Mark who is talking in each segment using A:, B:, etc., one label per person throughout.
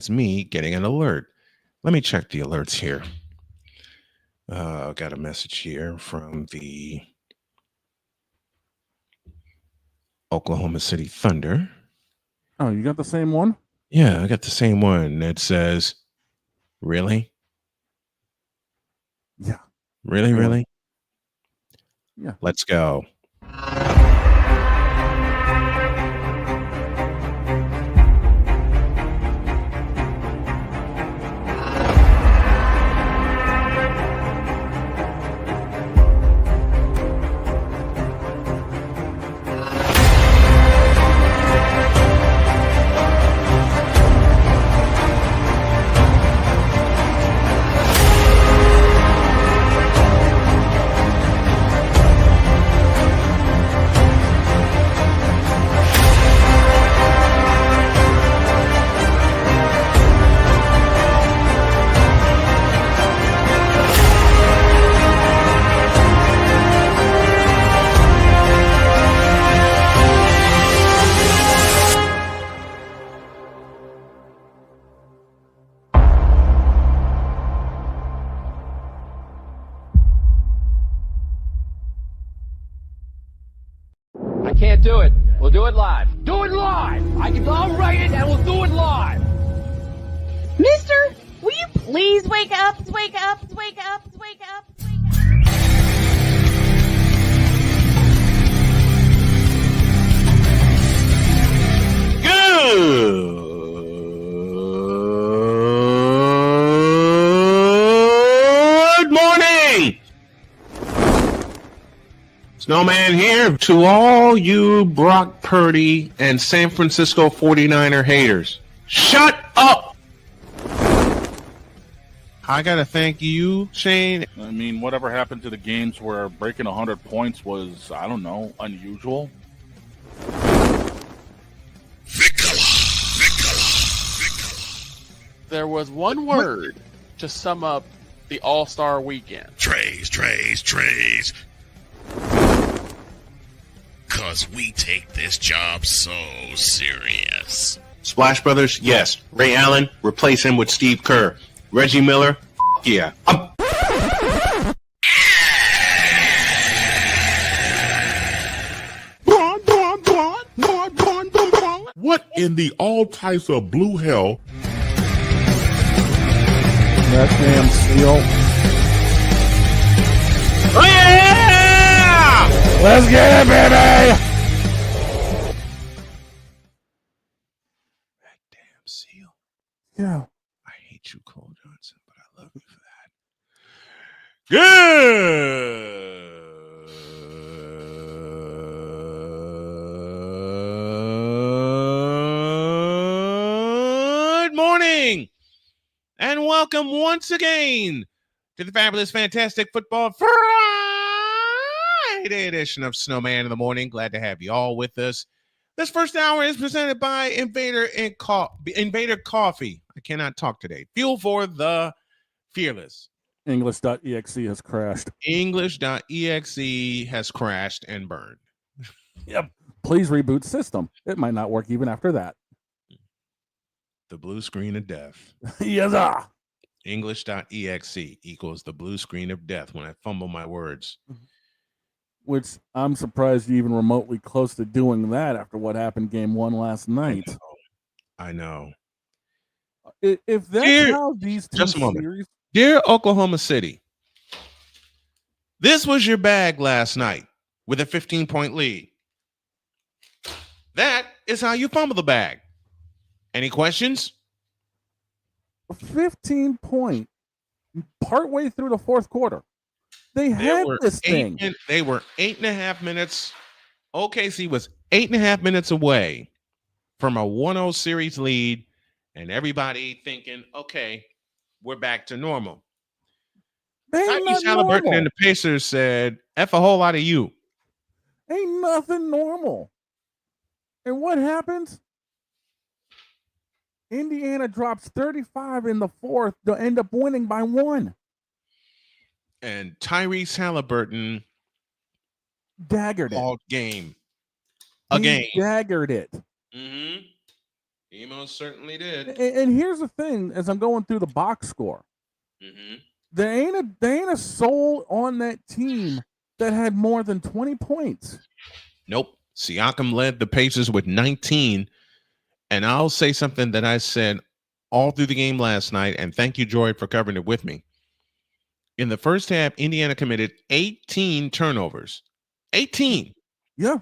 A: It's me getting an alert. Let me check the alerts here. Got a message here from the Oklahoma City Thunder.
B: Oh, you got the same one?
A: Yeah, I got the same one that says, really?
B: Yeah.
A: Really?
B: Yeah.
A: Let's go.
C: I can't do it. We'll do it live. Do it live! I'll write it and we'll do it live!
D: Mister, will you please wake up? Wake up, wake up, wake up, wake up.
A: Good morning! Snowman here to all you Brock Purdy and San Francisco 49er haters. Shut up! I gotta thank you, Shane.
E: I mean, whatever happened to the games where breaking 100 points was, I don't know, unusual?
F: There was one word to sum up the All-Star weekend.
G: Trays. Cause we take this job so serious.
A: Splash Brothers, yes. Ray Allen, replace him with Steve Kerr. Reggie Miller, yeah.
H: What in the all types of blue hell?
B: That damn seal.
A: Oh yeah!
B: Let's get it, baby!
A: That damn seal.
B: Yeah.
A: I hate you, Cole Johnson, but I love you for that. Good morning, and welcome once again to the fabulous, fantastic football Friday edition of Snowman in the Morning. Glad to have you all with us. This first hour is presented by Invader Coffee. I cannot talk today. Fuel for the fearless.
B: English.exe has crashed.
A: English.exe has crashed and burned.
B: Yep. Please reboot system. It might not work even after that.
A: The blue screen of death.
B: Yes, sir.
A: English.exe equals the blue screen of death when I fumble my words.
B: Which I'm surprised you're even remotely close to doing that after what happened game one last night.
A: I know.
B: If that's how these two
A: just a moment.
B: series...
A: Dear Oklahoma City, this was your bag last night with a 15-point lead. That is how you fumble the bag. Any questions?
B: 15 point partway through the fourth quarter. They had this thing.
A: They were 8.5 minutes. OKC was 8.5 minutes away from a 1-0 series lead, and everybody thinking, okay, we're back to normal. Tyrese Halliburton and the Pacers said, F a whole lot of you.
B: Ain't nothing normal. And what happens? Indiana drops 35 in the fourth to end up winning by 1.
A: And Tyrese Halliburton
B: daggered it
A: all game.
B: He daggered it.
A: Mm-hmm. He most certainly did.
B: And here's the thing: as I'm going through the box score, there ain't a soul on that team that had more than 20 points.
A: Nope. Siakam led the Pacers with 19. And I'll say something that I said all through the game last night, and thank you, Joy, for covering it with me. In the first half, Indiana committed 18 turnovers. 18.
B: Yeah.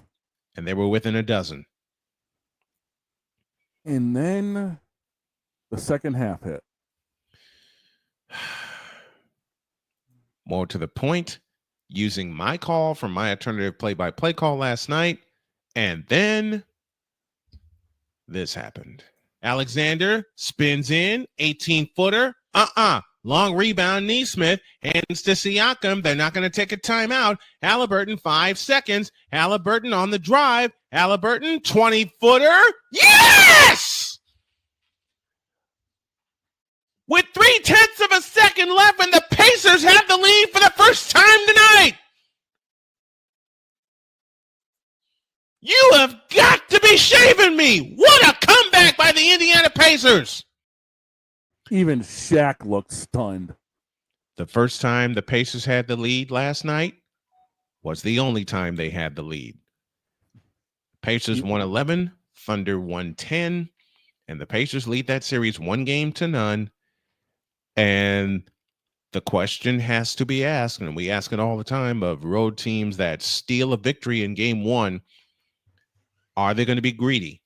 A: And they were within a dozen.
B: And then the second half hit.
A: More to the point, using my call from my alternative play-by-play call last night, and then this happened. Alexander spins in, 18-footer. Long rebound, Neesmith. Hands to Siakam. They're not going to take a timeout. Halliburton, 5 seconds. Halliburton on the drive. Halliburton, 20-footer. Yes! With 0.3 of a second left, and the Pacers have the lead for the first time tonight. You have got to be shaving me. What a comeback by the Indiana Pacers.
B: Even Shaq looked stunned.
A: The first time the Pacers had the lead last night was the only time they had the lead. Pacers won 11, Thunder won 10, and the Pacers lead that series 1-0. And the question has to be asked, and we ask it all the time, of road teams that steal a victory in game one. Are they going to be greedy?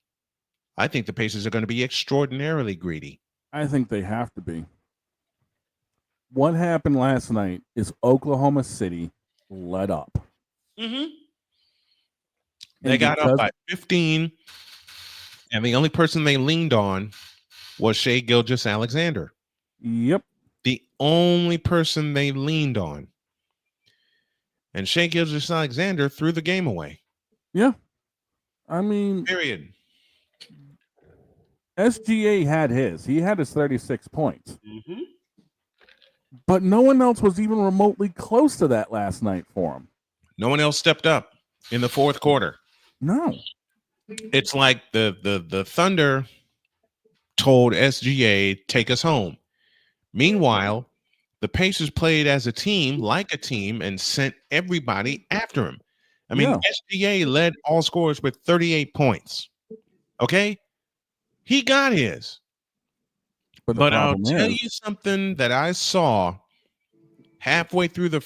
A: I think the Pacers are going to be extraordinarily greedy.
B: I think they have to be. What happened last night is Oklahoma City let up.
A: They got up by 15, and the only person they leaned on was Shai Gilgeous-Alexander.
B: Yep.
A: The only person they leaned on. And Shai Gilgeous-Alexander threw the game away.
B: Yeah. I mean,
A: period.
B: SGA had his. He had his 36 points. But no one else was even remotely close to that last night for him.
A: No one else stepped up in the fourth quarter.
B: No.
A: It's like the Thunder told SGA, take us home. Meanwhile, the Pacers played as a team, like a team, and sent everybody after him. I mean, SGA led all scorers with 38 points. Okay? He got his. But I'll tell you something that I saw halfway through the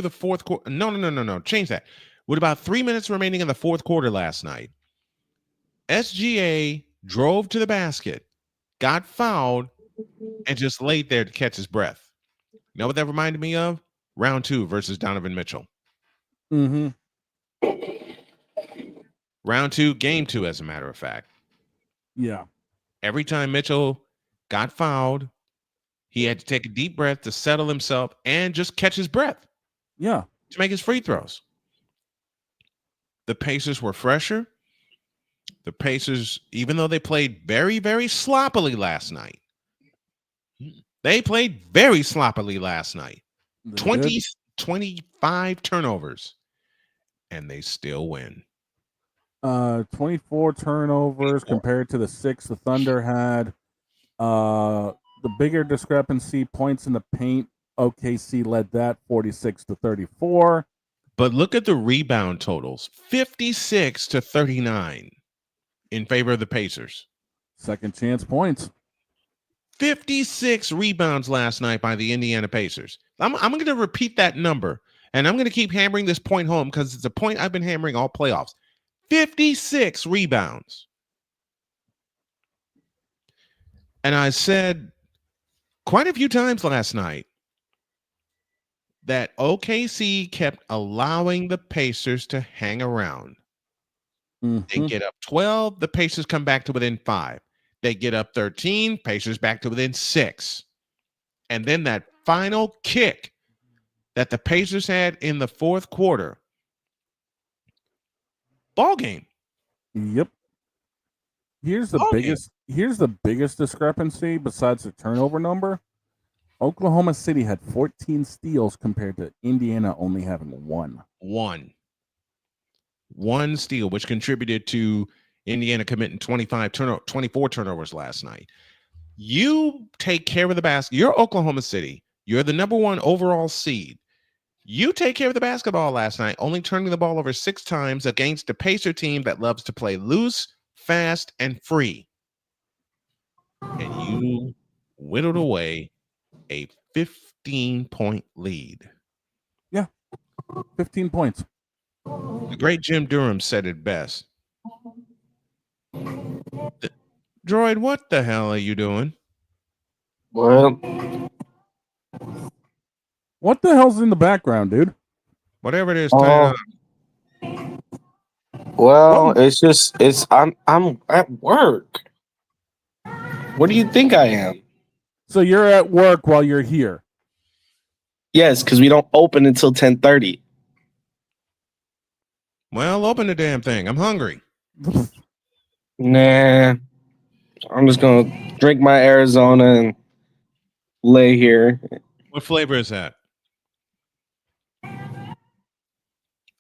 A: fourth quarter. No. Change that. With about 3 minutes remaining in the fourth quarter last night, SGA drove to the basket, got fouled, and just laid there to catch his breath. You know what that reminded me of? Round 2 versus Donovan Mitchell. Round 2, game 2, as a matter of fact.
B: Yeah.
A: Every time Mitchell got fouled, he had to take a deep breath to settle himself and just catch his breath.
B: Yeah.
A: To make his free throws. The Pacers were fresher. The Pacers, even though they played very, very sloppily last night, 25 turnovers, and they still win.
B: 24 turnovers compared to the 6 the Thunder had. The bigger discrepancy, points in the paint, OKC led that 46-34.
A: But look at the rebound totals, 56-39 in favor of the Pacers.
B: Second chance points.
A: 56 rebounds last night by the Indiana Pacers. I'm going to repeat that number, and I'm going to keep hammering this point home because it's a point I've been hammering all playoffs. 56 rebounds. And I said quite a few times last night that OKC kept allowing the Pacers to hang around. They get up 12, the Pacers come back to within 5. They get up 13, Pacers back to within 6. And then that final kick that the Pacers had in the fourth quarter. Ball game.
B: Yep. Here's the biggest discrepancy besides the turnover number. Oklahoma City had 14 steals compared to Indiana only having 1.
A: One steal, which contributed to Indiana committing 24 turnovers last night. You take care of the basket. You're Oklahoma City. You're the number 1 overall seed. You take care of the basketball last night, only turning the ball over 6 times against a Pacer team that loves to play loose, fast, and free. And you whittled away a 15-point lead.
B: Yeah, 15 points.
A: The great Jim Durham said it best. Droid, what the hell are you doing?
I: Well,
B: What the hell's in the background, dude?
A: Whatever it is, turn it on.
I: well, I'm at work. What do you think I am?
B: So you're at work while you're here.
I: Yes, because we don't open until 10:30.
A: Well, open the damn thing. I'm hungry.
I: Nah, I'm just gonna drink my Arizona and lay here.
A: What flavor is that?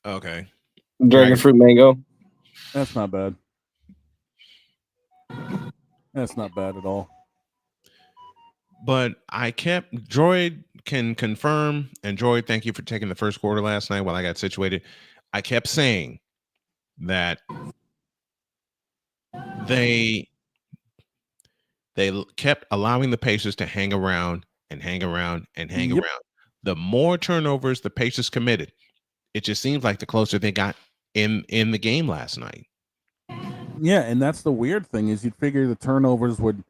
A: Okay.
I: Dragon fruit mango.
B: That's not bad. That's not bad at all.
A: But I kept Droid can confirm, and Droid, thank you for taking the first quarter last night while I got situated. I kept saying that they kept allowing the Pacers to hang around and hang around and hang
B: Yep.
A: around. The more turnovers the Pacers committed, it just seems like the closer they got in the game last night.
B: Yeah, and that's the weird thing is you'd figure the turnovers would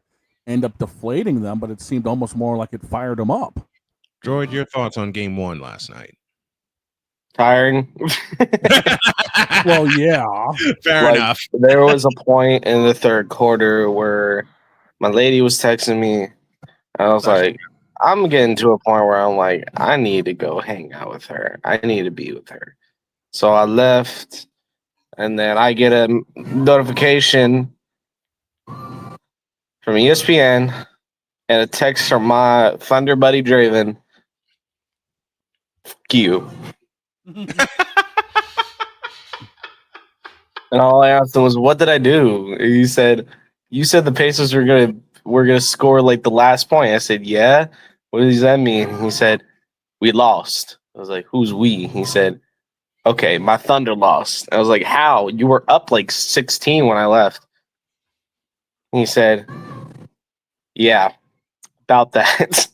B: end up deflating them, but it seemed almost more like it fired them up.
A: Droid, your thoughts on game 1 last night?
I: Tiring.
B: Well, yeah.
A: Fair
I: Like,
A: enough.
I: There was a point in the third quarter where my lady was texting me. I was like, I'm getting to a point where I'm like, I need to go hang out with her. I need to be with her. So I left, and then I get a notification from ESPN and a text from my Thunder buddy Draven. Fuck you. And all I asked him was, "What did I do?" He said, "You said the Pacers were gonna score like the last point." I said, "Yeah." What does that mean? He said, "We lost." I was like, "Who's we?" He said, "Okay, my Thunder lost." I was like, "How? You were up like 16 when I left." He said, "Yeah, about that."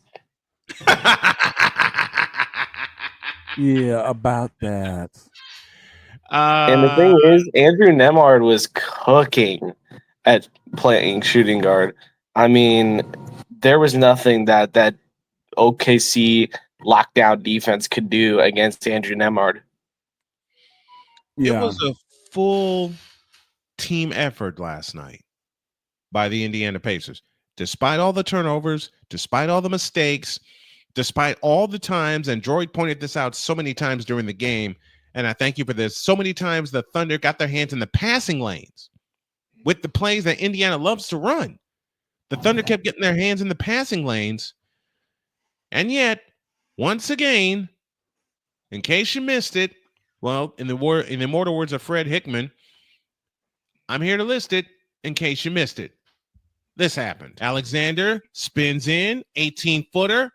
B: Yeah, about that.
I: And the thing is, Andrew Nemhard was cooking at playing shooting guard. I mean, there was nothing that OKC lockdown defense could do against Andrew Nemhard.
B: Yeah.
A: It was a full team effort last night by the Indiana Pacers. Despite all the turnovers, despite all the mistakes, despite all the times, and Droid pointed this out so many times during the game, and I thank you for this, so many times the Thunder got their hands in the passing lanes with the plays that Indiana loves to run. The Thunder kept getting their hands in the passing lanes, and yet, once again, in case you missed it, well, in the immortal words of Fred Hickman, I'm here to list it in case you missed it. This happened. Alexander spins in, 18-footer.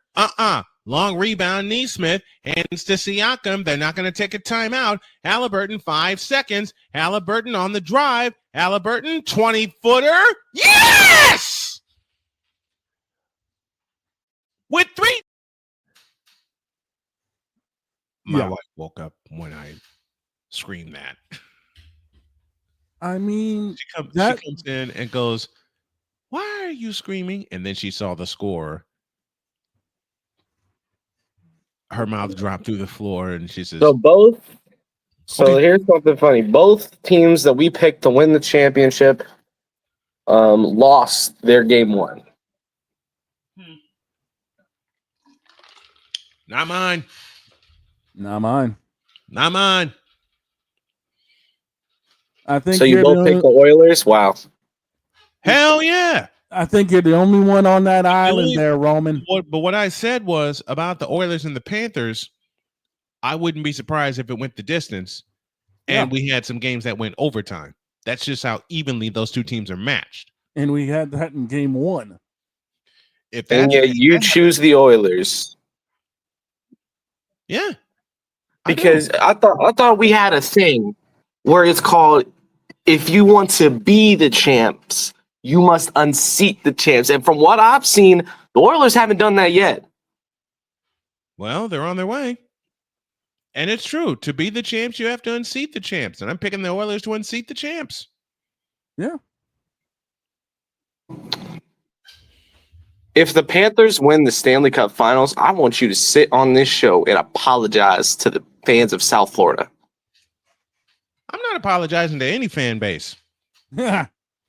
A: Long rebound, Neesmith. Hands to Siakam. They're not going to take a timeout. Halliburton, 5 seconds. Halliburton on the drive. Halliburton, 20-footer. Yes! With 3. My wife woke up when I screamed that.
B: I mean,
A: She comes in and goes, "Why are you screaming?" And then she saw the score. Her mouth dropped through the floor, and she says,
I: So here's something funny. Both teams that we picked to win the championship lost their game 1.
A: "Not mine.
B: Not mine.
A: Not mine."
B: I think
I: So you both picked the Oilers? Wow.
A: Hell yeah.
B: I think you're the only one on that island there, Roman.
A: But what I said was about the Oilers and the Panthers, I wouldn't be surprised if it went the distance and we had some games that went overtime. That's just how evenly those two teams are matched.
B: And we had that in game 1.
A: If
I: And
A: that's
I: yet you choose the Oilers.
A: yeah,
I: Because I thought we had a thing where it's called, if you want to be the champs, you must unseat the champs. And from what I've seen, the Oilers haven't done that yet.
A: well, they're on their way. And it's true. To be the champs, you have to unseat the champs. And I'm picking the Oilers to unseat the champs.
B: Yeah.
I: If the Panthers win the Stanley Cup Finals, I want you to sit on this show and apologize to the fans of South Florida.
A: I'm not apologizing to any fan base.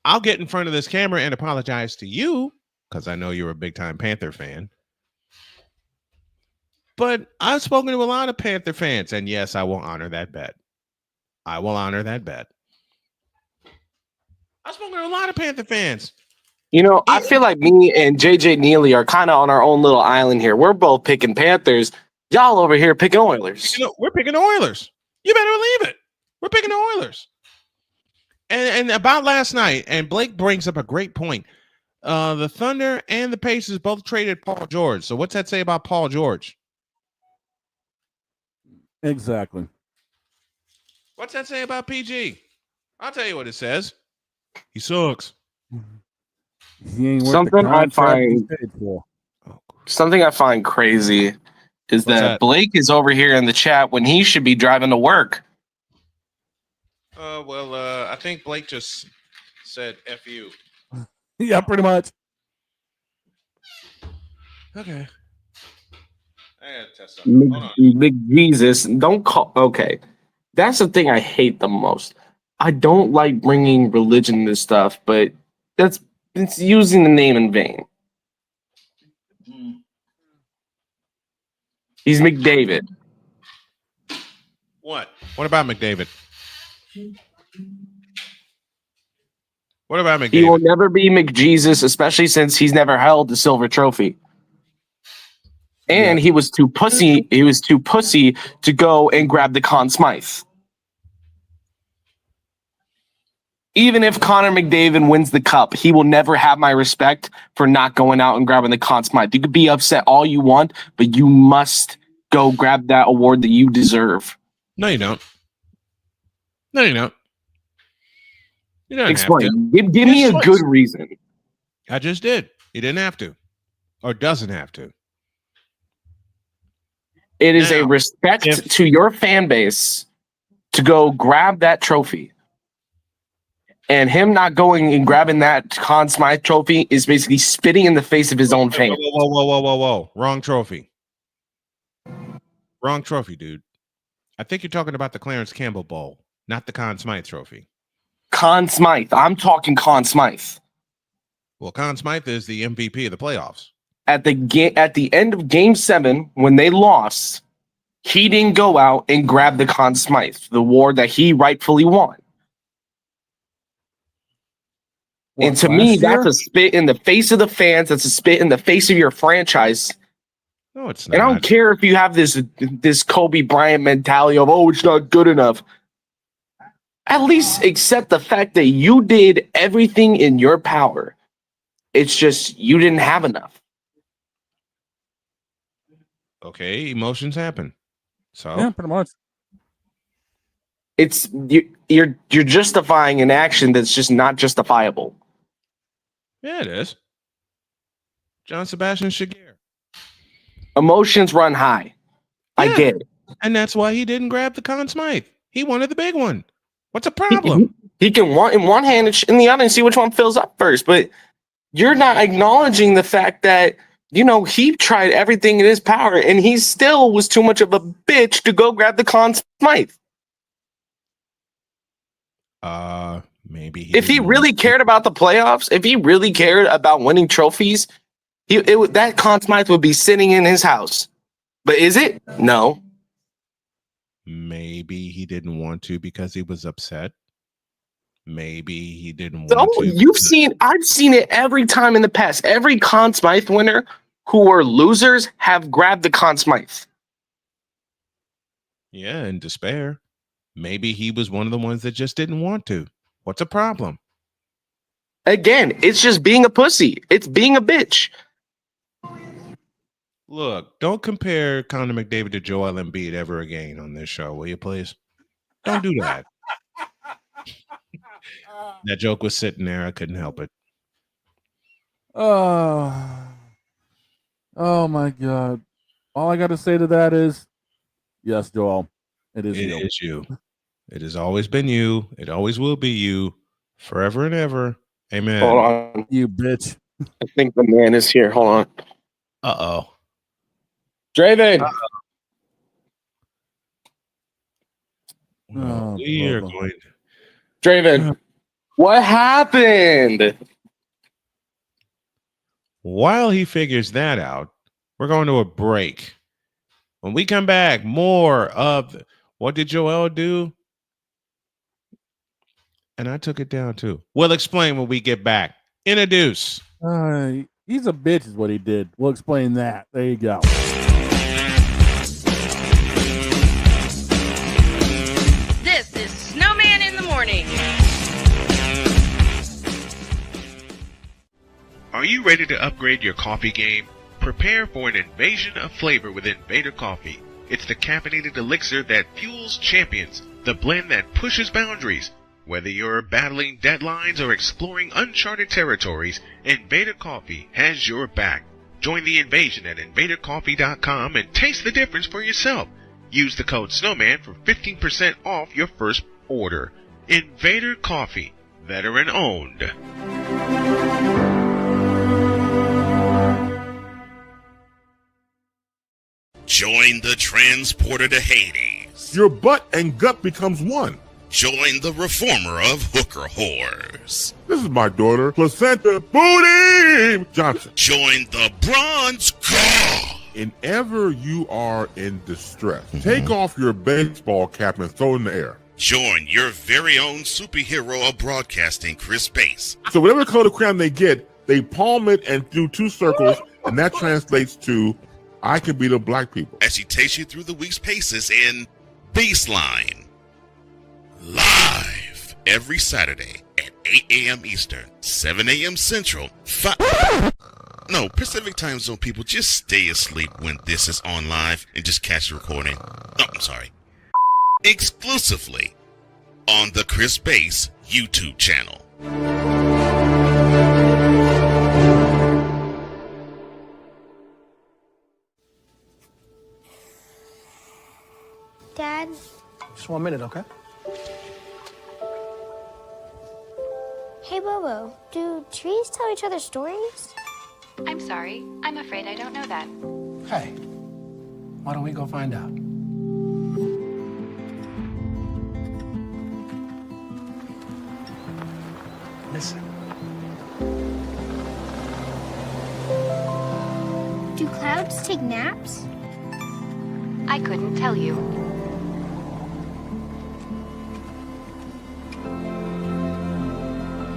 A: I'll get in front of this camera and apologize to you because I know you're a big-time Panther fan. But I've spoken to a lot of Panther fans, and yes, I will honor that bet. I will honor that bet. I've spoken to a lot of Panther fans.
I: You know, I feel like me and JJ Neely are kind of on our own little island here. We're both picking Panthers. Y'all over here picking Oilers.
A: We're picking the Oilers. You better believe it. We're picking the Oilers. And about last night, and Blake brings up a great point. The Thunder and the Pacers both traded Paul George. So what's that say about Paul George?
B: Exactly.
A: What's that say about PG? I'll tell you what it says. He sucks.
B: He ain't worth
I: Something
B: the
I: I
B: contract he's
I: find
B: paid for.
I: something I find crazy is that Blake is over here in the chat when he should be driving to work.
A: I think Blake just said F you.
B: Yeah, pretty much.
A: Okay. I gotta test something. Hold on.
I: Big Jesus, don't call. Okay, that's the thing I hate the most. I don't like bringing religion into stuff, but it's using the name in vain. He's McDavid.
A: What? What about McDavid? What about McDavid?
I: He will never be McJesus, especially since he's never held the silver trophy. And he was too pussy. He was too pussy to go and grab the Conn Smythe. Even if Connor McDavid wins the cup, he will never have my respect for not going out and grabbing the Conn Smythe. You could be upset all you want, but you must go grab that award that you deserve.
A: No, you don't. No, you don't. You don't have to.
I: Explain. Give me a good reason.
A: I just did. He didn't have to. Or doesn't have to.
I: It is a respect to your fan base to go grab that trophy. And him not going and grabbing that Conn Smythe trophy is basically spitting in the face of his own fans.
A: Whoa. Wrong trophy. Wrong trophy, dude. I think you're talking about the Clarence Campbell Bowl, not the Conn Smythe trophy.
I: Conn Smythe. I'm talking Conn Smythe.
A: Well, Conn Smythe is the MVP of the playoffs.
I: At the end of Game 7, when they lost, he didn't go out and grab the Conn Smythe, the award that he rightfully won.
B: What,
I: and to me, that's a spit in the face of the fans. That's a spit in the face of your franchise.
A: No, it's not.
I: And I don't care if you have this Kobe Bryant mentality of, oh, it's not good enough. At least accept the fact that you did everything in your power. It's just you didn't have enough.
A: Okay, emotions happen. So
B: yeah, pretty much.
I: It's you're justifying an action that's just not justifiable.
A: Yeah, it is. John Sebastian Shigure.
I: Emotions run high.
A: Yeah.
I: I get it.
A: And that's why he didn't grab the Conn Smythe. He wanted the big one. What's the problem?
I: He can want in one hand and in the other and see which one fills up first. But you're not acknowledging the fact that, he tried everything in his power and he still was too much of a bitch to go grab the Conn Smythe.
A: Maybe
I: if he really cared about the playoffs, if he really cared about winning trophies, that Conn Smythe would be sitting in his house. But is it? No.
A: Maybe he didn't want to because he was upset. Maybe he didn't want to.
I: I've seen it every time in the past. Every Conn Smythe winner who were losers have grabbed the Conn Smythe.
A: Yeah, in despair. Maybe he was one of the ones that just didn't want to. What's the problem?
I: Again, it's just being a pussy. It's being a bitch.
A: Look, don't compare Conor McDavid to Joel Embiid ever again on this show, will you please? Don't do that. That joke was sitting there. I couldn't help it.
B: Oh my God. All I got to say to that is, yes, Joel, it is you.
A: It is you. It has always been you. It always will be you forever and ever. Amen.
I: Hold on.
B: You bitch.
I: I think the man is here. Hold on.
A: Uh-oh.
I: Draven.
A: Well, we are going.
I: Draven. What happened?
A: While he figures that out, we're going to a break. When we come back, more of what did Joel do? And I took it down too. We'll explain when we get back. Introduce.
B: He's a bitch is what he did. We'll explain that. There you go.
D: This is Snowman in the morning.
A: Are you ready to upgrade your coffee game? Prepare for an invasion of flavor with Invader Coffee. It's the caffeinated elixir that fuels champions, the blend that pushes boundaries. Whether you're battling deadlines or exploring uncharted territories, Invader Coffee has your back. Join the invasion at invadercoffee.com and taste the difference for yourself. Use the code Snowman for 15% off your first order. Invader Coffee, veteran owned.
G: Join the transporter to Hades.
H: Your butt and gut becomes one.
G: Join the reformer of hooker whores.
H: This is my daughter, Placenta Booty Johnson.
G: Join the bronze claw.
H: Whenever you are in distress, take off your baseball cap and throw it in the air.
G: Join your very own superhero of broadcasting, Chris Bass.
H: So whatever color crayon they get, they palm it and do 2 circles, and that translates to I can beat up black people.
G: As he takes you through the week's paces in Baseline. Live every Saturday at 8 a.m. Eastern, 7 a.m. Central, No, Pacific Time Zone people, just stay asleep when this is on live and just catch the recording. Oh, I'm sorry. Exclusively on the Chris Bass YouTube channel.
J: Dad?
K: Just 1 minute, okay?
J: Hey, Bobo, do trees tell each other stories?
L: I'm sorry. I'm afraid I don't know that.
K: Hey, why don't we go find out? Listen.
J: Do clouds take naps?
L: I couldn't tell you.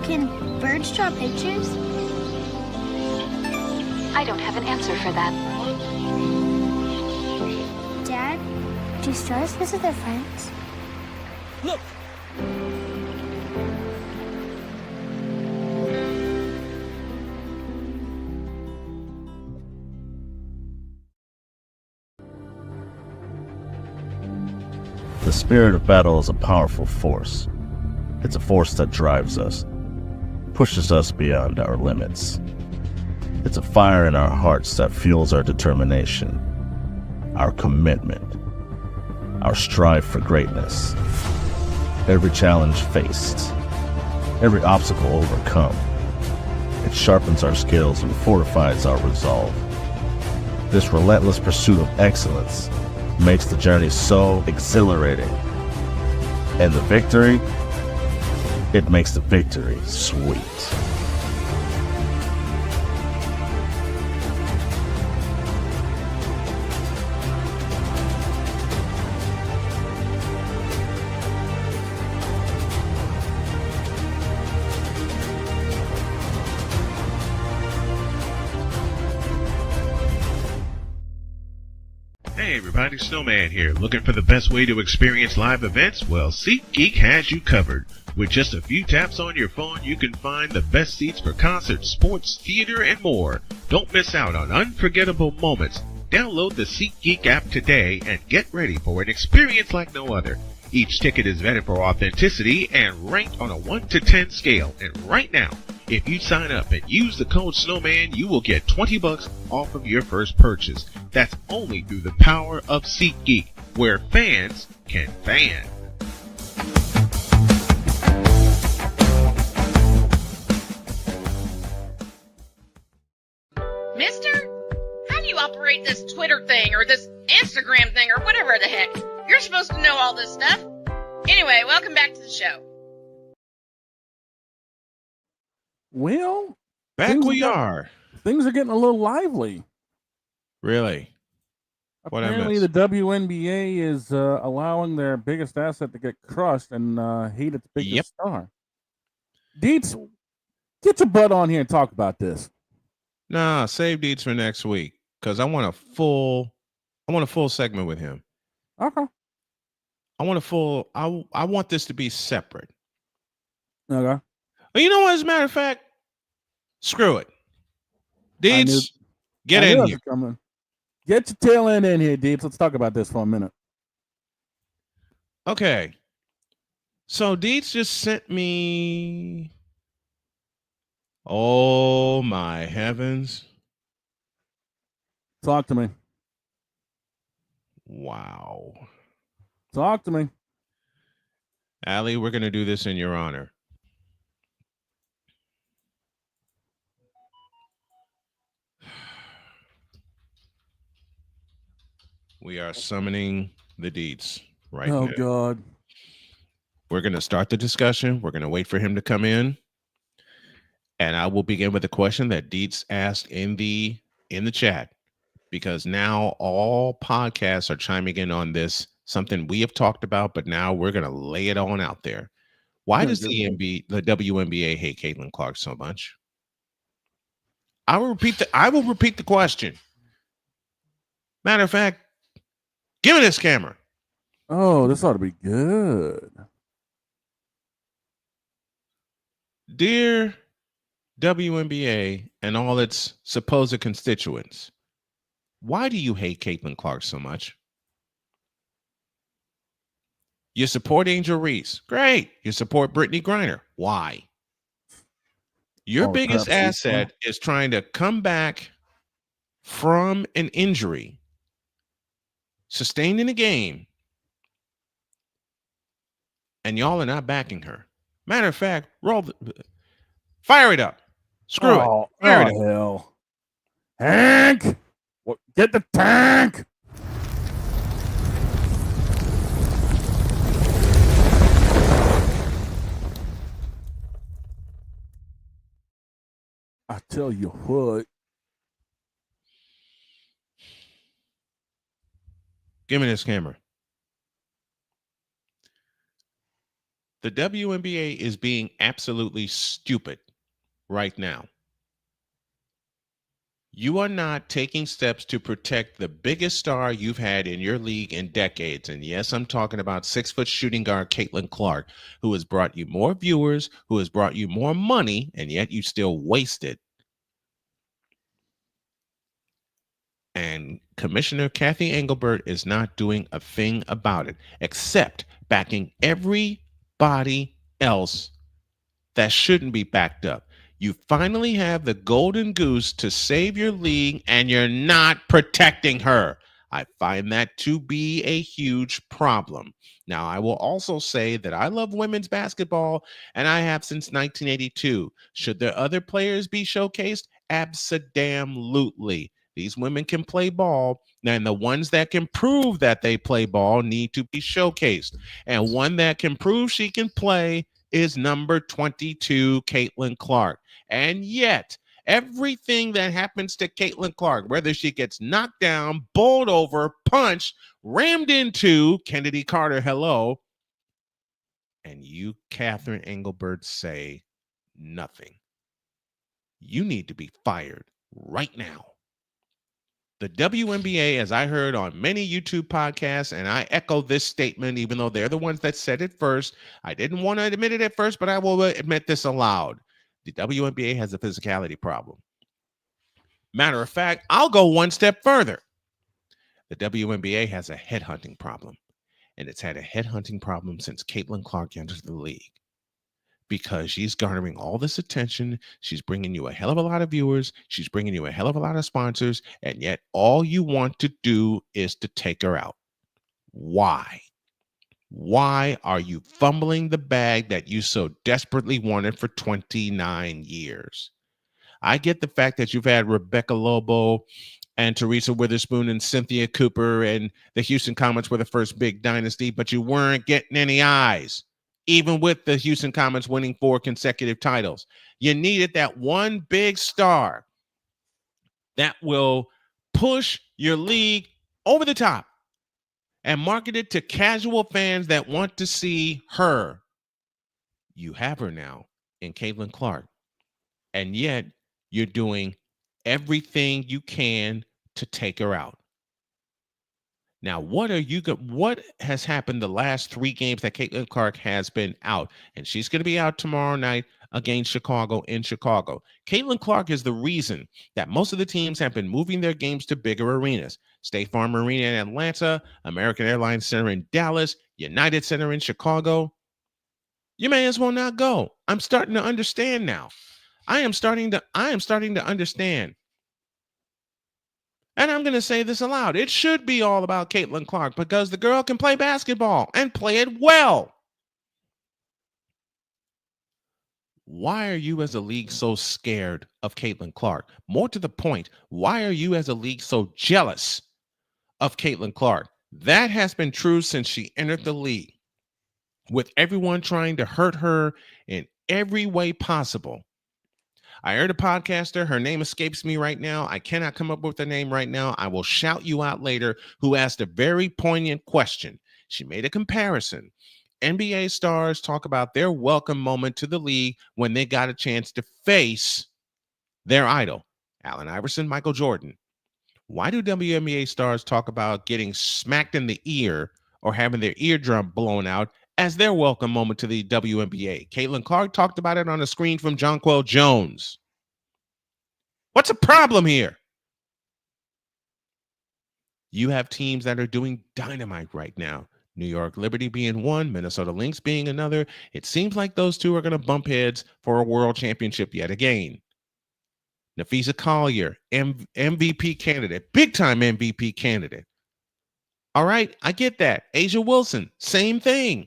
J: Can birds draw pictures?
L: I don't have an answer for that.
J: Dad, do stars visit their friends?
K: Look!
M: The spirit of battle is a powerful force. It's a force that drives us, pushes us beyond our limits. It's a fire in our hearts that fuels our determination, our commitment, our strive for greatness. Every challenge faced, every obstacle overcome, it sharpens our skills and fortifies our resolve. This relentless pursuit of excellence makes the journey so exhilarating. And the victory, it makes the victory sweet.
A: Hey everybody, Snowman here. Looking for the best way to experience live events? Well, SeatGeek has you covered. With just a few taps on your phone, you can find the best seats for concerts, sports, theater, and more. Don't miss out on unforgettable moments. Download the SeatGeek app today and get ready for an experience like no other. Each ticket is vetted for authenticity and ranked on a 1 to 10 scale. And right now, if you sign up and use the code Snowman, you will get $20 off of your first purchase. That's only through the power of SeatGeek, where fans can fan.
D: Mister, how do you operate this Twitter thing or this Instagram thing or whatever the heck? You're supposed to know all this stuff. Anyway, welcome back to the show.
B: Well,
A: Back we are.
B: Things are getting a little lively.
A: Really? What I
B: Apparently,
A: missed?
B: the WNBA is allowing their biggest asset to get crushed and hate its biggest star. Deets, get your butt on here and talk about this.
A: Nah, save Deeds for next week because I want a full segment with him.
B: Okay.
A: I want this to be separate.
B: Okay.
A: Well, you know what? As a matter of fact, screw it. Deeds, get in here.
B: Coming. Get your tail end in here, Deeps. Let's talk about this for a minute.
A: Okay. So Deeds just sent me. Oh my heavens.
B: Talk to me.
A: Wow.
B: Talk to me.
A: Allie, we're going to do this in your honor. We are summoning the Deeds right now.
B: Oh, God.
A: We're going to start the discussion. We're going to wait for him to come in. And I will begin with a question that Deets asked in the chat, because now all podcasts are chiming in on this, something we have talked about, but now we're going to lay it on out there. Why does the WNBA hate Caitlin Clark so much? I will repeat the question. Matter of fact, give me this camera.
B: Oh, this ought to be good.
A: Dear WNBA and all its supposed constituents, why do you hate Caitlin Clark so much? You support Angel Reese. Great. You support Brittany Griner. Why? Your biggest asset is trying to come back from an injury sustained in a game, and y'all are not backing her. Matter of fact, fire it up. Screw it. Fire it up.
B: Hell. Hank! Get the tank! I tell you what.
A: Give me this camera. The WNBA is being absolutely stupid right now. You are not taking steps to protect the biggest star you've had in your league in decades. And yes, I'm talking about 6-foot shooting guard Caitlin Clark, who has brought you more viewers, who has brought you more money, and yet you still waste it. And Commissioner Kathy Engelbert is not doing a thing about it, except backing everybody else that shouldn't be backed up. You finally have the golden goose to save your league, and you're not protecting her. I find that to be a huge problem. Now, I will also say that I love women's basketball, and I have since 1982. Should there other players be showcased? Abso-damn-lutely. These women can play ball, and the ones that can prove that they play ball need to be showcased. And one that can prove she can play is number 22, Caitlin Clark. And yet, everything that happens to Caitlin Clark, whether she gets knocked down, bowled over, punched, rammed into, Kennedy Carter, hello, and you, Catherine Engelbert, say nothing. You need to be fired right now. The WNBA, as I heard on many YouTube podcasts, and I echo this statement, even though they're the ones that said it first. I didn't want to admit it at first, but I will admit this aloud. The WNBA has a physicality problem. Matter of fact, I'll go one step further. The WNBA has a headhunting problem, and it's had a headhunting problem since Caitlin Clark entered the league. Because she's garnering all this attention. She's bringing you a hell of a lot of viewers. She's bringing you a hell of a lot of sponsors. And yet all you want to do is to take her out. Why? Why are you fumbling the bag that you so desperately wanted for 29 years? I get the fact that you've had Rebecca Lobo and Teresa Witherspoon and Cynthia Cooper and the Houston Comets were the first big dynasty, but you weren't getting any eyes. Even with the Houston Comets winning 4 consecutive titles, you needed that one big star that will push your league over the top and market it to casual fans that want to see her. You have her now in Caitlin Clark, and yet you're doing everything you can to take her out. Now, what has happened the last 3 games that Caitlin Clark has been out? And she's going to be out tomorrow night against Chicago in Chicago. Caitlin Clark is the reason that most of the teams have been moving their games to bigger arenas. State Farm Arena in Atlanta, American Airlines Center in Dallas, United Center in Chicago. You may as well not go. I'm starting to understand now. I am starting to understand. And I'm going to say this aloud. It should be all about Caitlin Clark because the girl can play basketball and play it well. Why are you as a league so scared of Caitlin Clark? More to the point, why are you as a league so jealous of Caitlin Clark? That has been true since she entered the league, with everyone trying to hurt her in every way possible. I heard a podcaster, her name escapes me right now. I cannot come up with a name right now. I will shout you out later, who asked a very poignant question. She made a comparison. NBA stars talk about their welcome moment to the league when they got a chance to face their idol, Allen Iverson, Michael Jordan. Why do WNBA stars talk about getting smacked in the ear or having their eardrum blown out as their welcome moment to the WNBA? Caitlin Clark talked about it on a screen from Jonquel Jones. What's the problem here? You have teams that are doing dynamite right now. New York Liberty being one, Minnesota Lynx being another. It seems like those two are going to bump heads for a world championship yet again. Nafisa Collier, MVP candidate, big-time MVP candidate. All right, I get that. Asia Wilson, same thing.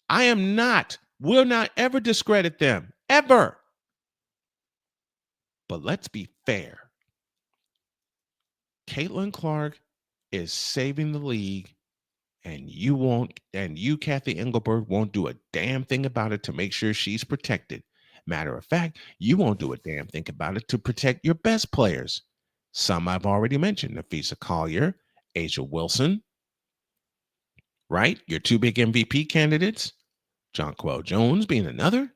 A: Will not ever discredit them, ever. But let's be fair. Caitlin Clark is saving the league, and you, Kathy Engelberg, won't do a damn thing about it to make sure she's protected. Matter of fact, you won't do a damn thing about it to protect your best players. Some I've already mentioned, Nafisa Collier, Asia Wilson, right? Your 2 big MVP candidates, Jonquel Jones being another.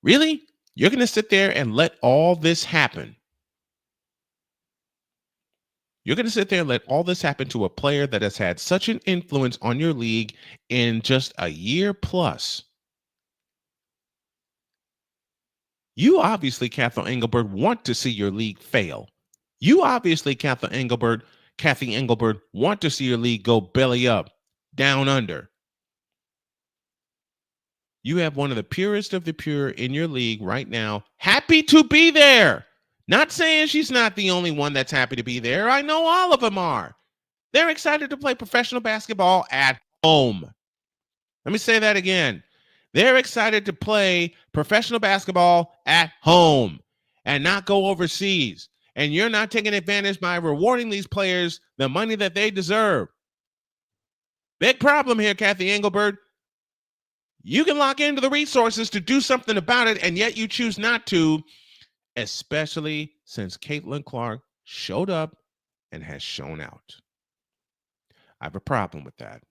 A: Really? You're going to sit there and let all this happen? You're going to sit there and let all this happen to a player that has had such an influence on your league in just a year plus? You obviously, Kathy Engelberg, want to see your league fail. You obviously, Kathy Engelberg, want to see your league go belly up, down under. You have one of the purest of the pure in your league right now, happy to be there. Not saying she's not the only one that's happy to be there. I know all of them are. They're excited to play professional basketball at home. Let me say that again. They're excited to play professional basketball at home and not go overseas. And you're not taking advantage by rewarding these players the money that they deserve. Big problem here, Kathy Engelberg. You can lock into the resources to do something about it, and yet you choose not to, especially since Caitlin Clark showed up and has shown out. I have a problem with that.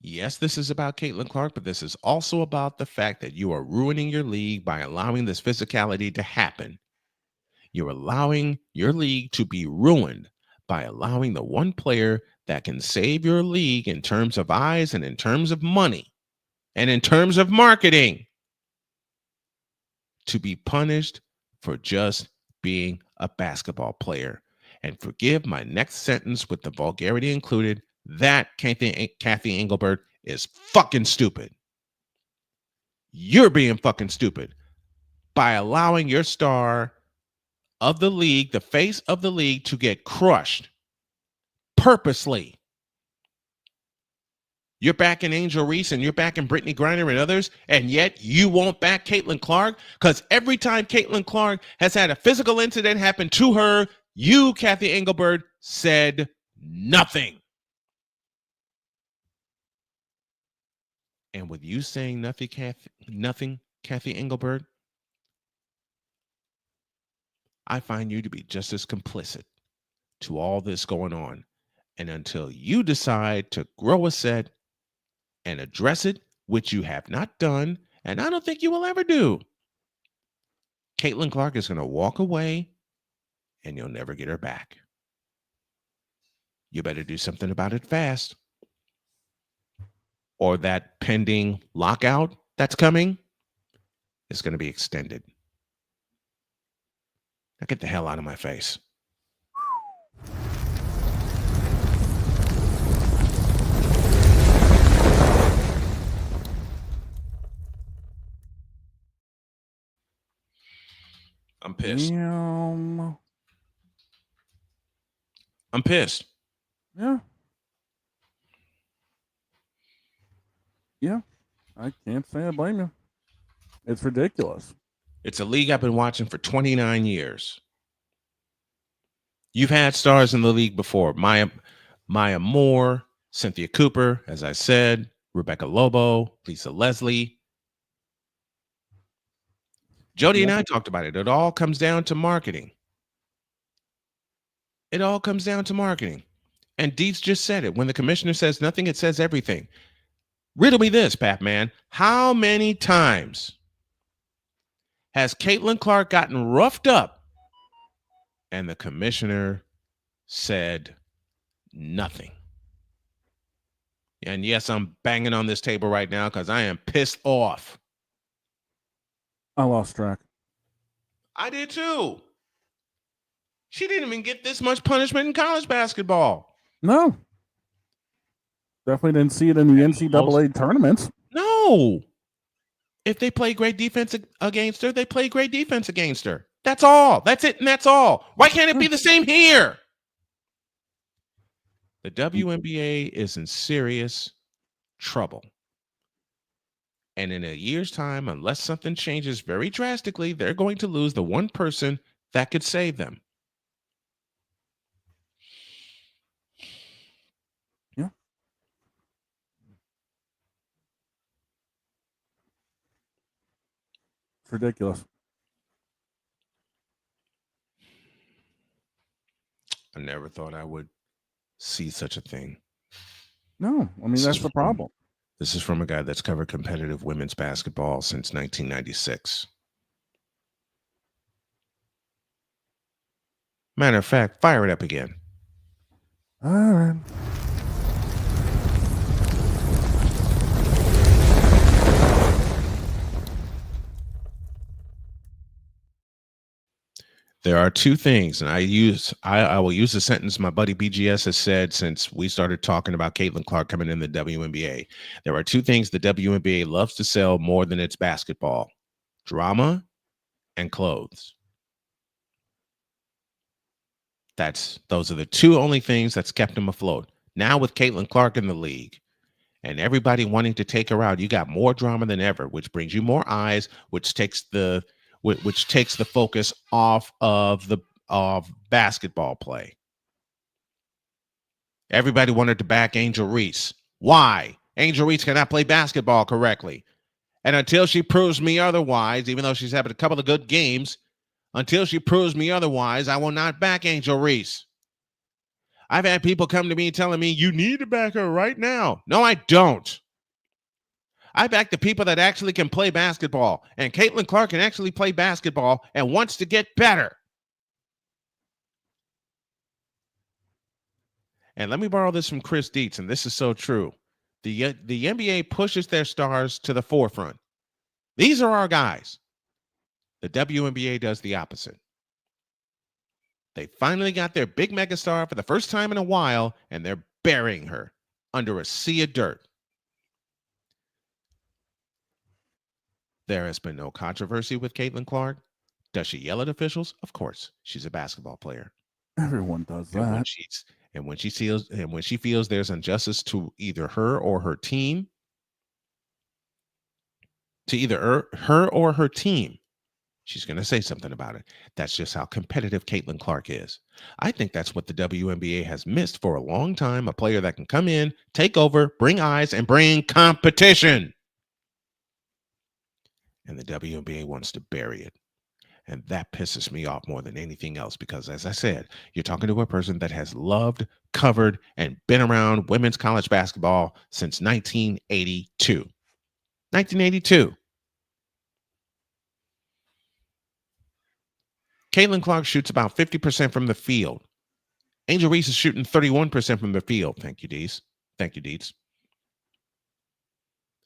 A: Yes, this is about Caitlin Clark, but this is also about the fact that you are ruining your league by allowing this physicality to happen. You're allowing your league to be ruined by allowing the one player that can save your league in terms of eyes and in terms of money and in terms of marketing to be punished for just being a basketball player. And forgive my next sentence with the vulgarity included, that Kathy Engelbert is fucking stupid. You're being fucking stupid by allowing your star of the league, the face of the league, to get crushed purposely. You're backing Angel Reese and you're backing Brittany Griner and others, and yet you won't back Caitlin Clark, because every time Caitlin Clark has had a physical incident happen to her, you, Kathy Engelbert, said nothing. And with you saying nothing, Kathy Engelbert, I find you to be just as complicit to all this going on. And until you decide to grow a set and address it, which you have not done, and I don't think you will ever do, Caitlin Clark is going to walk away and you'll never get her back. You better do something about it fast. Or that pending lockout that's coming is going to be extended. Now get the hell out of my face. I'm pissed.
B: Damn.
A: I'm pissed.
B: Yeah. Yeah. I can't say I blame you. It's ridiculous.
A: It's a league I've been watching for 29 years. You've had stars in the league before. Maya Moore, Cynthia Cooper, as I said, Rebecca Lobo, Lisa Leslie. Jody and I talked about it. It all comes down to marketing. It all comes down to marketing. And Dietz just said it. When the commissioner says nothing, it says everything. Riddle me this, Pat Man. How many times has Caitlin Clark gotten roughed up and the commissioner said nothing? And yes, I'm banging on this table right now because I am pissed off.
B: I lost track.
A: I did too. She didn't even get this much punishment in college basketball.
B: No. Definitely didn't see it in the NCAA tournaments.
A: No. If they play great defense against her, they play great defense against her. That's all. That's it, and that's all. Why can't it be the same here? The WNBA is in serious trouble. And in a year's time, unless something changes very drastically, they're going to lose the one person that could save them.
B: Yeah. It's ridiculous.
A: I never thought I would see such a thing.
B: No, I mean, that's the problem.
A: This is from a guy that's covered competitive women's basketball since 1996. Matter of fact, fire it up again.
B: All right.
A: There are two things, and I will use the sentence my buddy BGS has said since we started talking about Caitlin Clark coming in the WNBA. There are two things the WNBA loves to sell more than its basketball: drama and clothes. Those are the two only things that's kept them afloat. Now with Caitlin Clark in the league and everybody wanting to take her out, you got more drama than ever, which brings you more eyes, which takes the focus off of basketball play. Everybody wanted to back Angel Reese. Why? Angel Reese cannot play basketball correctly. And until she proves me otherwise, even though she's having a couple of good games, until she proves me otherwise, I will not back Angel Reese. I've had people come to me telling me, you need to back her right now. No, I don't. I back the people that actually can play basketball. And Caitlin Clark can actually play basketball and wants to get better. And let me borrow this from Chris Dietz, and this is so true. The NBA pushes their stars to the forefront. These are our guys. The WNBA does the opposite. They finally got their big megastar for the first time in a while, and they're burying her under a sea of dirt. There has been no controversy with Caitlin Clark. Does she yell at officials? Of course. She's a basketball player.
B: Everyone does that.
A: And when she feels there's injustice to either her or her team, she's going to say something about it. That's just how competitive Caitlin Clark is. I think that's what the WNBA has missed for a long time, a player that can come in, take over, bring eyes, and bring competition. And the WNBA wants to bury it. And that pisses me off more than anything else because, as I said, you're talking to a person that has loved, covered, and been around women's college basketball since 1982. 1982. Caitlin Clark shoots about 50% from the field. Angel Reese is shooting 31% from the field. Thank you, Dees. Thank you, Dees.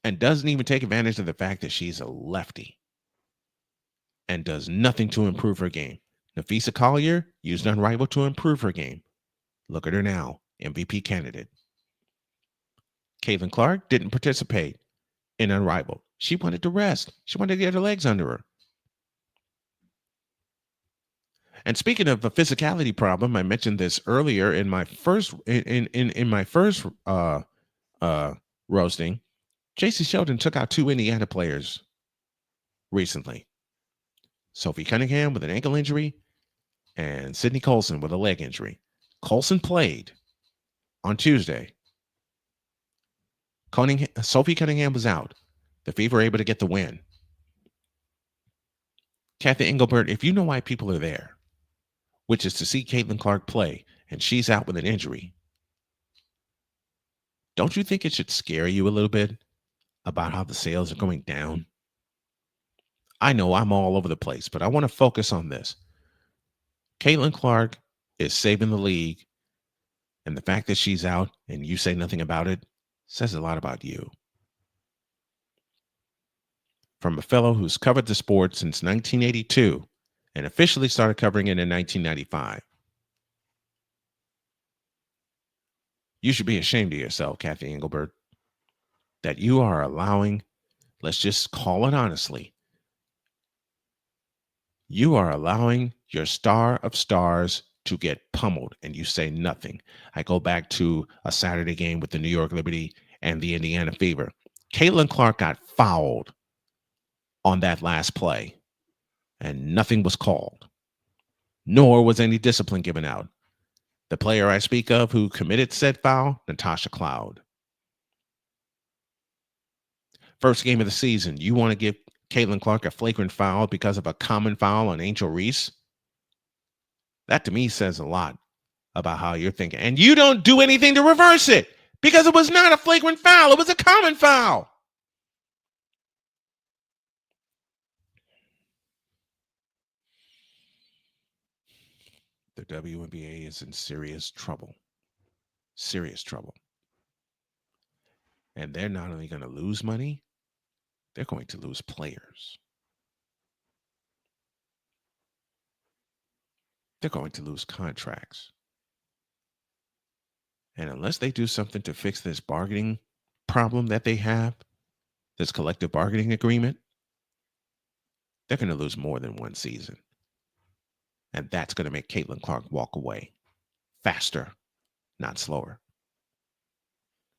A: And doesn't even take advantage of the fact that she's a lefty and does nothing to improve her game. Nafisa Collier used Unrivaled to improve her game. Look at her now, MVP candidate. Caitlin Clark didn't participate in Unrivaled. She wanted to rest. She wanted to get her legs under her. And speaking of a physicality problem, I mentioned this earlier in my first roasting. J.C. Sheldon took out 2 Indiana players recently. Sophie Cunningham with an ankle injury and Sydney Colson with a leg injury. Colson played on Tuesday. Sophie Cunningham was out. The Fever were able to get the win. Kathy Engelbert, if you know why people are there, which is to see Caitlin Clark play, and she's out with an injury, don't you think it should scare you a little bit about how the sales are going down? I know I'm all over the place, but I want to focus on this. Caitlin Clark is saving the league, and the fact that she's out and you say nothing about it says a lot about you. From a fellow who's covered the sport since 1982 and officially started covering it in 1995. You should be ashamed of yourself, Kathy Engelbert, that you are allowing, let's just call it honestly, you are allowing your star of stars to get pummeled and you say nothing. I go back to a Saturday game with the New York Liberty and the Indiana Fever. Caitlin Clark got fouled on that last play and nothing was called, nor was any discipline given out. The player I speak of who committed said foul, Natasha Cloud. First game of the season, you want to give Caitlin Clark a flagrant foul because of a common foul on Angel Reese? That to me says a lot about how you're thinking. And you don't do anything to reverse it because it was not a flagrant foul. It was a common foul. The WNBA is in serious trouble. Serious trouble. And they're not only going to lose money, they're going to lose players. They're going to lose contracts. And unless they do something to fix this bargaining problem that they have, this collective bargaining agreement, they're going to lose more than one season. And that's going to make Caitlin Clark walk away faster, not slower.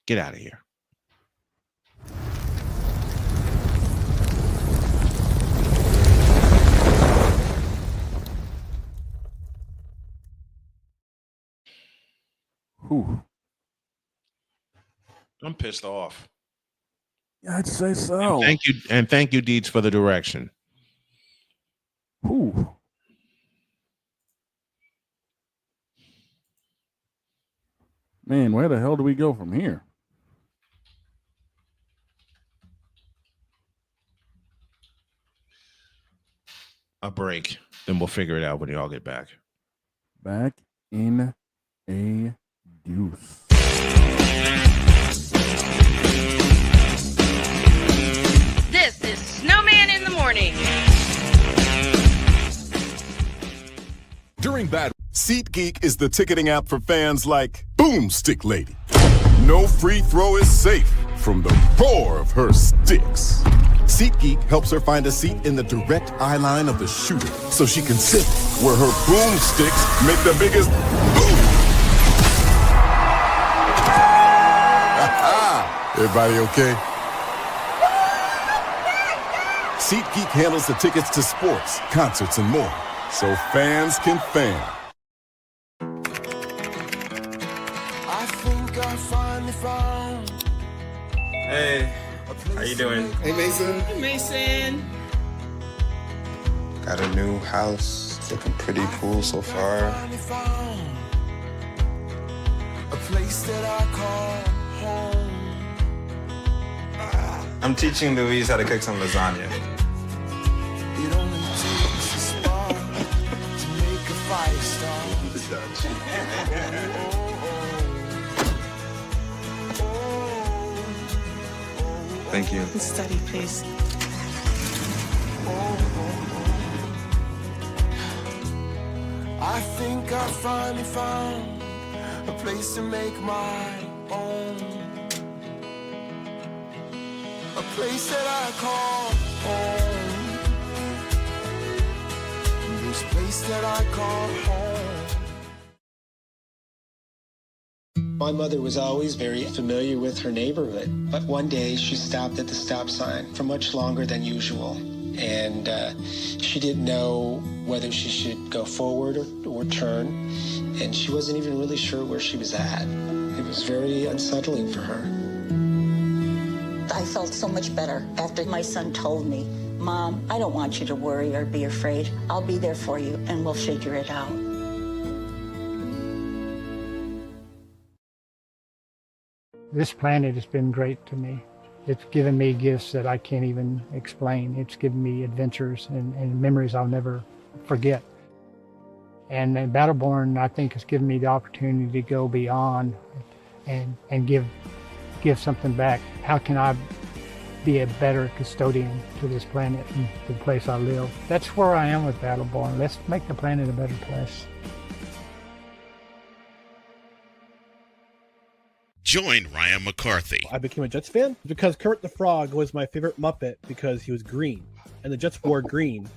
A: Get out of here.
B: Whew.
A: I'm pissed off.
B: Yeah, I'd say so.
A: And thank you, Deeds, for the direction.
B: Whew. Man, where the hell do we go from here?
A: A break. Then we'll figure it out when you all get back.
B: Back in a deuce.
D: This is Snowman in the morning.
N: During bad, SeatGeek is the ticketing app for fans like Boomstick Lady. No free throw is safe from the roar of her sticks. SeatGeek helps her find a seat in the direct eye line of the shooter so she can sit where her boomsticks make the biggest boom. Everybody okay? SeatGeek handles the tickets to sports, concerts, and more, so fans can fan.
O: I think I finally found.
P: Hey, how you doing?
O: Hey, Mason.
P: Hey, Mason.
Q: Got a new house. It's looking pretty cool so far.
O: A place that I call home.
Q: I'm teaching Louise how to cook some lasagna.
O: It only takes a spark to make a fire start.
Q: The Dutch. Thank you.
R: Study, please.
O: I think I finally found a place to make my own. A place that I call home. This place that I call home.
S: My mother was always very familiar with her neighborhood, but one day she stopped at the stop sign for much longer than usual. And she didn't know whether she should go forward or turn, and she wasn't even really sure where she was at. It was very unsettling for her.
T: I felt so much better after my son told me, Mom, I don't want you to worry or be afraid. I'll be there for you, and we'll figure it out.
U: This planet has been great to me. It's given me gifts that I can't even explain. It's given me adventures and memories I'll never forget. And Battleborn, I think, has given me the opportunity to go beyond and give something back. How can I be a better custodian to this planet and to the place I live? That's where I am with Battleborn. Let's make the planet a better place.
G: Join Ryan McCarthy.
V: I became a Jets fan because Kermit the Frog was my favorite Muppet because he was green, and the Jets wore green.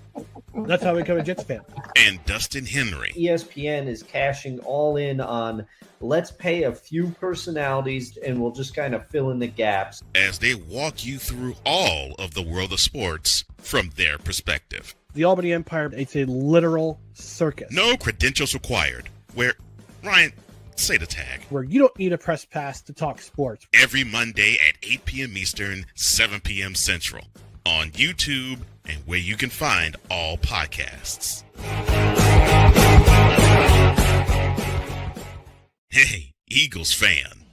V: That's how I became a Jets fan.
G: And Dustin Henry.
W: ESPN is cashing all in on let's pay a few personalities and we'll just kind of fill in the gaps.
G: As they walk you through all of the world of sports from their perspective.
V: The Albany Empire, it's a literal circus.
G: No credentials required. Where, Ryan, say the tag.
V: Where you don't need a press pass to talk sports.
G: Every Monday at 8 p.m. Eastern, 7 p.m. Central. On YouTube and where you can find all podcasts. Hey, Eagles fan.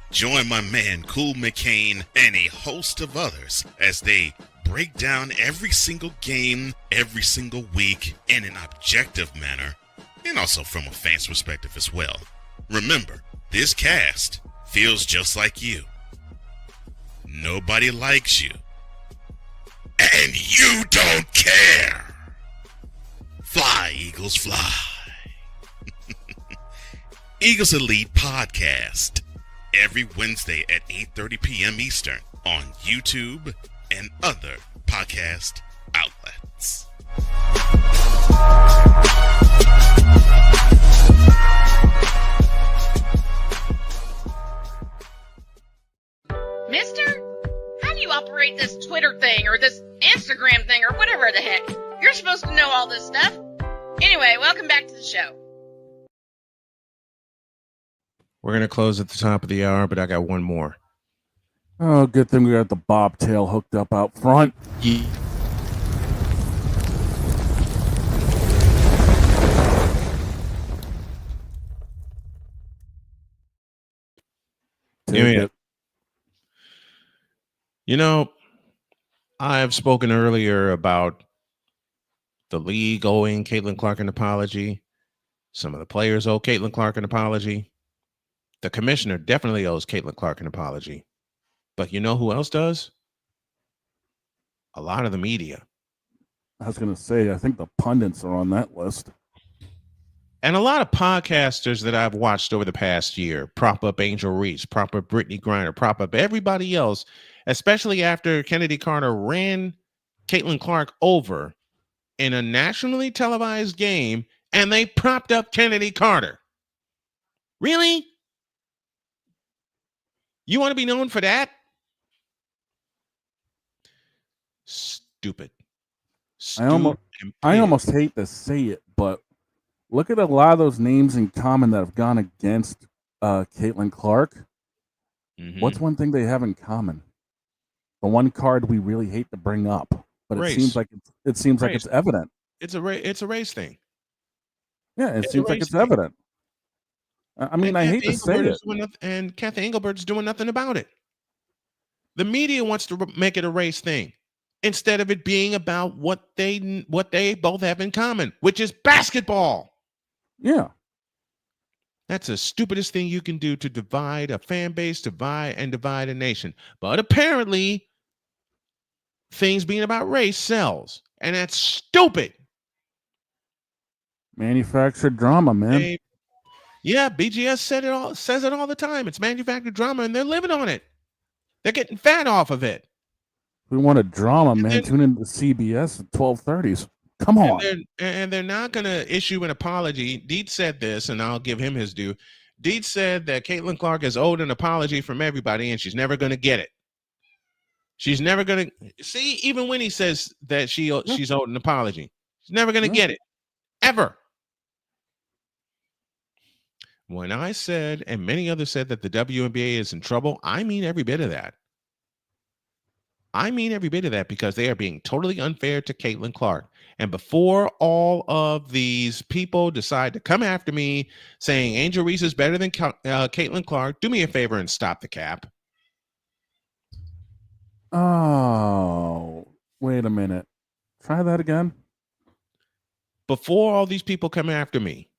G: Join my man Cool McCain and a host of others as they break down every single game, every single week in an objective manner, and also from a fan's perspective as well. Remember, this cast feels just like you. Nobody likes you. And you don't care. Fly, Eagles, fly. Eagles Elite Podcast. Every Wednesday at 8:30 p.m. Eastern on YouTube and other podcast outlets.
D: Mister, how do you operate this Twitter thing or this Instagram thing or whatever the heck? You're supposed to know all this stuff. Anyway, welcome back to the show.
A: We're going to close at the top of the hour, but I got one more.
B: Oh, good thing we got the bobtail hooked up out front.
A: Yeah.
B: take it.
A: You know, I have spoken earlier about the league owing Caitlin Clark an apology. Some of the players owe Caitlin Clark an apology. The commissioner definitely owes Caitlin Clark an apology. But you know who else does? A lot of the media.
B: I was going to say, I think the pundits are on that list.
A: And a lot of podcasters that I've watched over the past year, prop up Angel Reese, prop up Brittany Griner, prop up everybody else, especially after Kennedy Carter ran Caitlin Clark over in a nationally televised game, and they propped up Kennedy Carter. Really? You want to be known for that? Stupid.
B: I almost hate to say it, but look at a lot of those names in common that have gone against Caitlin Clark.
A: Mm-hmm.
B: What's one thing they have in common? The one card we really hate to bring up, but
A: Race.
B: it seems like it's evident.
A: It's a race thing.
B: Yeah, it seems like it's evident. I mean, I hate to say it.
A: And Kathy Engelbert's doing nothing about it. The media wants to make it a race thing instead of it being about what they both have in common, which is basketball.
B: Yeah.
A: That's the stupidest thing you can do to divide a fan base, divide a nation. But apparently, things being about race sells, and that's stupid.
B: Manufactured drama, man.
A: Yeah, BGS says it all the time. It's manufactured drama, and they're living on it. They're getting fat off of it.
B: We want a drama, man. Tune into CBS at 12:30s. Come on.
A: And they're not going to issue an apology. Deed said this, and I'll give him his due. Deed said that Caitlin Clark is owed an apology from everybody, and she's never going to get it. She's never going to see, even when he says that she's owed an apology, she's never going to get it, ever. When I said, and many others said, that the WNBA is in trouble, I mean every bit of that. I mean every bit of that, because they are being totally unfair to Caitlin Clark. And before all of these people decide to come after me saying Angel Reese is better than Caitlin Clark, do me a favor and stop the cap.
B: Oh, wait a minute. Try that again.
A: Before all these people come after me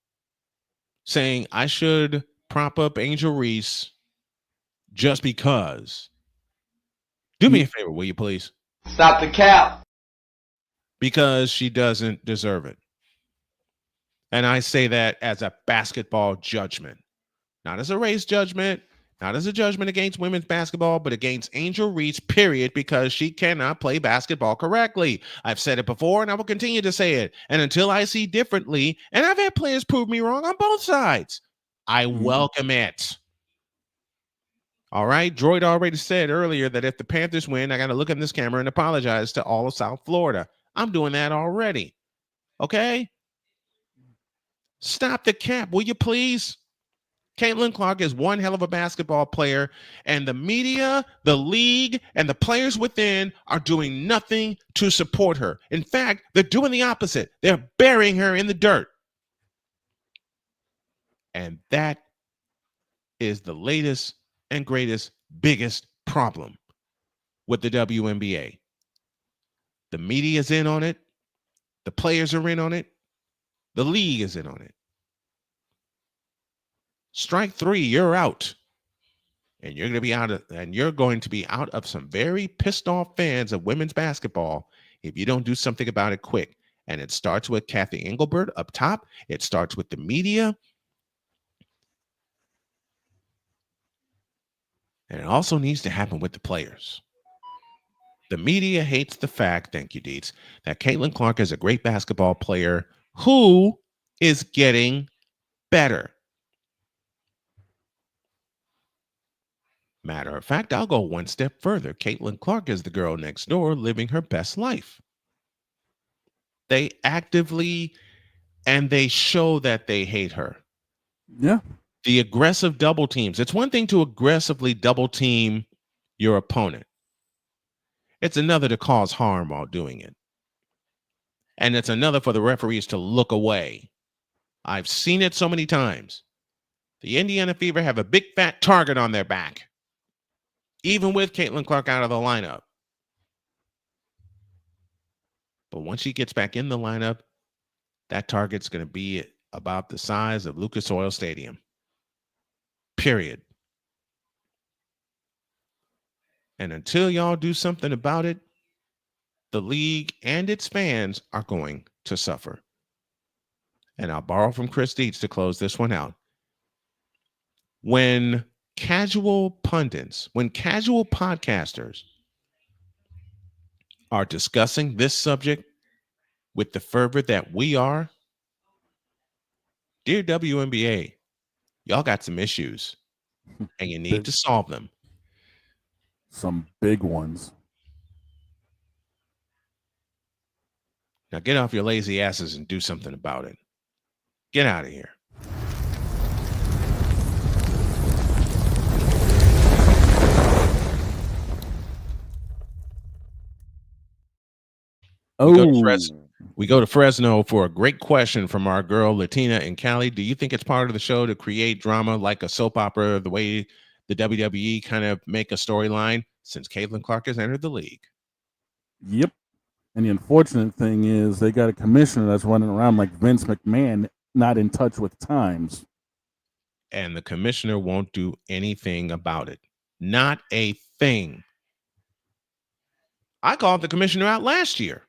A: saying I should prop up Angel Reese just because, do me a favor, will you please?
C: Stop the cap.
A: Because she doesn't deserve it. And I say that as a basketball judgment, not as a race judgment, not as a judgment against women's basketball, but against Angel Reese, period, because she cannot play basketball correctly. I've said it before, and I will continue to say it. And until I see differently, and I've had players prove me wrong on both sides, I welcome it. All right? Droid already said earlier that if the Panthers win, I got to look in this camera and apologize to all of South Florida. I'm doing that already. Okay? Stop the cap, will you please? Caitlin Clark is one hell of a basketball player, and the media, the league, and the players within are doing nothing to support her. In fact, they're doing the opposite. They're burying her in the dirt. And that is the latest and greatest, biggest problem with the WNBA. The media is in on it. The players are in on it. The league is in on it. Strike three, you're out. And you're going to be out of some very pissed off fans of women's basketball if you don't do something about it quick. And it starts with Kathy Engelbert up top. It starts with the media. And it also needs to happen with the players. The media hates the fact, thank you, Deets, that Caitlin Clark is a great basketball player who is getting better. Matter of fact, I'll go one step further. Caitlin Clark is the girl next door living her best life. They actively and they show that they hate her.
B: Yeah.
A: The aggressive double teams. It's one thing to aggressively double team your opponent. It's another to cause harm while doing it. And it's another for the referees to look away. I've seen it so many times. The Indiana Fever have a big fat target on their back. even with Caitlin Clark out of the lineup. But once she gets back in the lineup, that target's going to be about the size of Lucas Oil Stadium. Period. And until y'all do something about it, the league and its fans are going to suffer. And I'll borrow from Chris Dietz to close this one out. When casual pundits, when casual podcasters are discussing this subject with the fervor that we are, dear WNBA, y'all got some issues and you need to solve them.
B: Some big ones.
A: Now get off your lazy asses and do something about it. Get out of here. We go to Fresno for a great question from our girl Latina and Callie. Do you think it's part of the show to create drama like a soap opera, the way the WWE kind of make a storyline since Caitlin Clark has entered the league?
B: Yep. And the unfortunate thing is they got a commissioner that's running around like Vince McMahon, not in touch with times.
A: And the commissioner won't do anything about it. Not a thing. I called the commissioner out last year.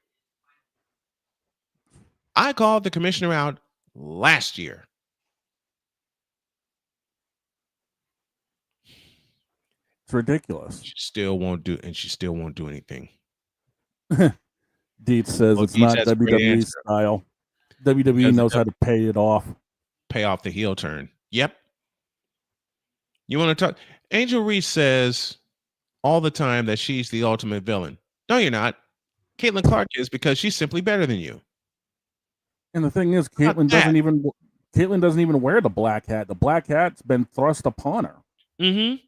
A: It's
B: ridiculous.
A: She still won't do anything.
B: Dietz says it's not WWE style. WWE knows how to pay it off.
A: Pay off the heel turn. Yep. You want to talk? Angel Reese says all the time that she's the ultimate villain. No, you're not. Caitlin Clark is, because she's simply better than you.
B: And the thing is, Caitlin doesn't even wear the black hat. The black hat's been thrust upon her.
A: Mm-hmm.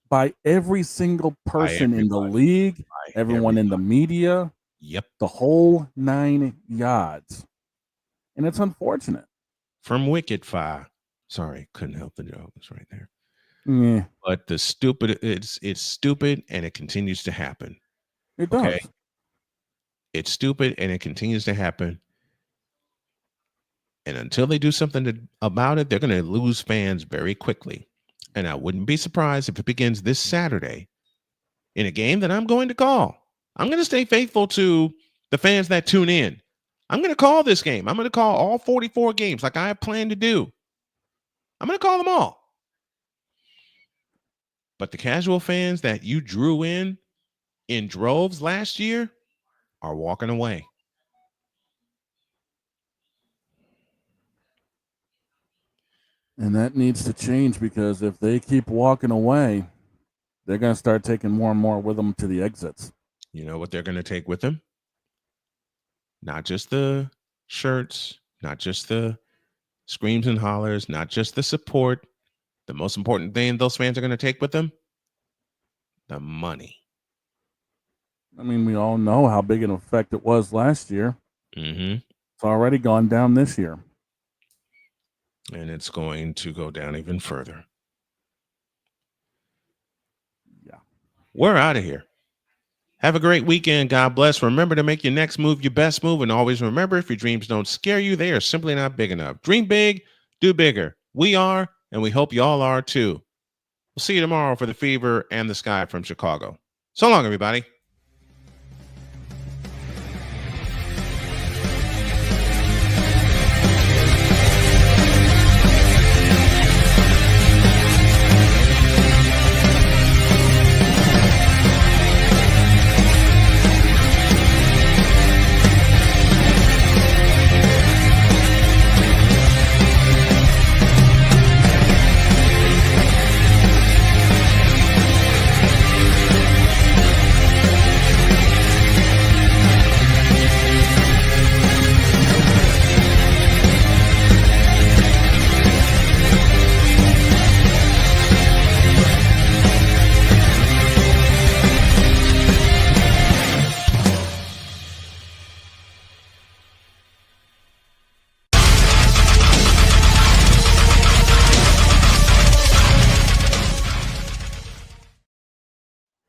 B: By every single person in the league, everyone in the media.
A: Yep.
B: The whole 9 yards. And it's unfortunate.
A: From Wicked Fire. Sorry, couldn't help the joke. It's right there.
B: Yeah.
A: But the stupid, it's stupid, and it continues to happen.
B: It does. Okay?
A: It's stupid, and it continues to happen. And until they do something about it, they're going to lose fans very quickly. And I wouldn't be surprised if it begins this Saturday in a game that I'm going to call. I'm going to stay faithful to the fans that tune in. I'm going to call this game. I'm going to call all 44 games like I have planned to do. I'm going to call them all. But the casual fans that you drew in droves last year are walking away.
B: And that needs to change, because if they keep walking away, they're going to start taking more and more with them to the exits.
A: You know what they're going to take with them? Not just the shirts, not just the screams and hollers, not just the support. The most important thing those fans are going to take with them? The money.
B: I mean, we all know how big an effect it was last year.
A: Mm-hmm.
B: It's already gone down this year.
A: And it's going to go down even further.
B: Yeah.
A: We're out of here. Have a great weekend. God bless. Remember to make your next move your best move. And always remember, if your dreams don't scare you, they are simply not big enough. Dream big, do bigger. We are, and we hope y'all are too. We'll see you tomorrow for the Fever and the Sky from Chicago. So long, everybody.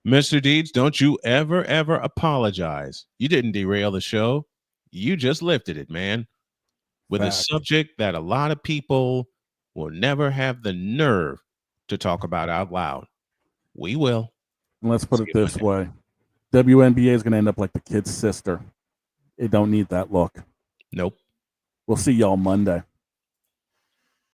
A: Mr. Deeds, don't you ever apologize. You didn't derail the show. You just lifted it, man, with a subject that a lot of people will never have the nerve to talk about out loud. We will.
B: Let's put it this way. WNBA is going to end up like the kid's sister. It don't need that look.
A: Nope.
B: We'll see y'all Monday.